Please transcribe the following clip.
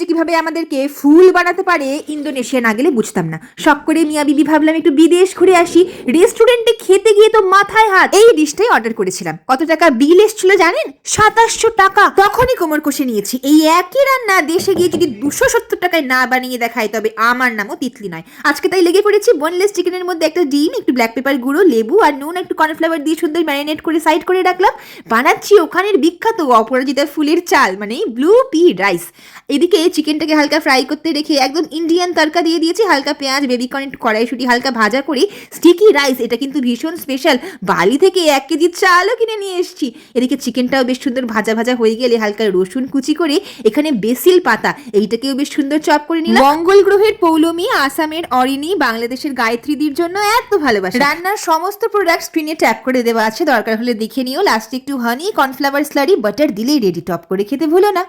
যে কিভাবে আমাদেরকে ফুল বানাতে পারে ইন্দোনেশিয়া না গেলে বুঝতাম না। শখ করে মিয়া বিবি ভাবলাম একটু বিদেশ ঘুরে আসি, রেস্টুরেন্টে খেতে গিয়ে তো মাথায় হাত। এই ডিশটাই অর্ডার করেছিলাম। কত টাকা বিল এসেছিল জানেন? 2700 টাকা। তখনই কোমর কষে নিয়েছি, এই একই রান্না দেশে গিয়ে যদি 270 টাকায় না বানিয়ে দেখায় তবে আমার নামও তিতলি নয়। আজকে তাই লেগে পড়েছি বোনলেস চিকেনের মধ্যে একটা ডিম, একটু ব্ল্যাক পেপার গুঁড়ো, লেবু আর নুন, একটু কর্নফ্লাওয়ার দিয়ে সুন্দর ম্যারিনেট করে সাইড করে রাখলাম। বানাচ্ছি ওখানের বিখ্যাত অপরাজিতা ফুলের চাল মানে ব্লু পি রাইস। এদিকে চিকেনটাকে হালকা ফ্রাই করতে রেখে একদম ইন্ডিয়ান তড়কা দিয়ে দিয়েছি, হালকা পেঁয়াজ, বেবিকর্ন, একটু কড়াইশুঁটি হালকা ভাজা করে স্টিকি রাইস। এটা কিন্তু ভীষণ স্পেশাল, বালি থেকে 1 কেজি চালও কিনে নিয়ে এসেছি। এদিকে চিকেনটাও বেশ সুন্দর ভাজা ভাজা হয়ে গেলে হালকা রসুন কুচি করে এখানে বেসিল পাতা এইটাকেও বেশ সুন্দর চপ করে নিলাম। মঙ্গল গ্রহের পৌলমী, আসামের অরিনী, বাংলাদেশের গায়ত্রীদির জন্য এত ভালোবাসা। রান্নার সমস্ত প্রোডাক্ট স্ক্রিনে ট্যাগ করে দেওয়া আছে, দরকার হলে দেখে নিও। লাস্টে একটু হানি, কর্নফ্লাওয়ার স্লারি, বাটার দিলেই রেডি। টপ করে খেতে ভুলো না।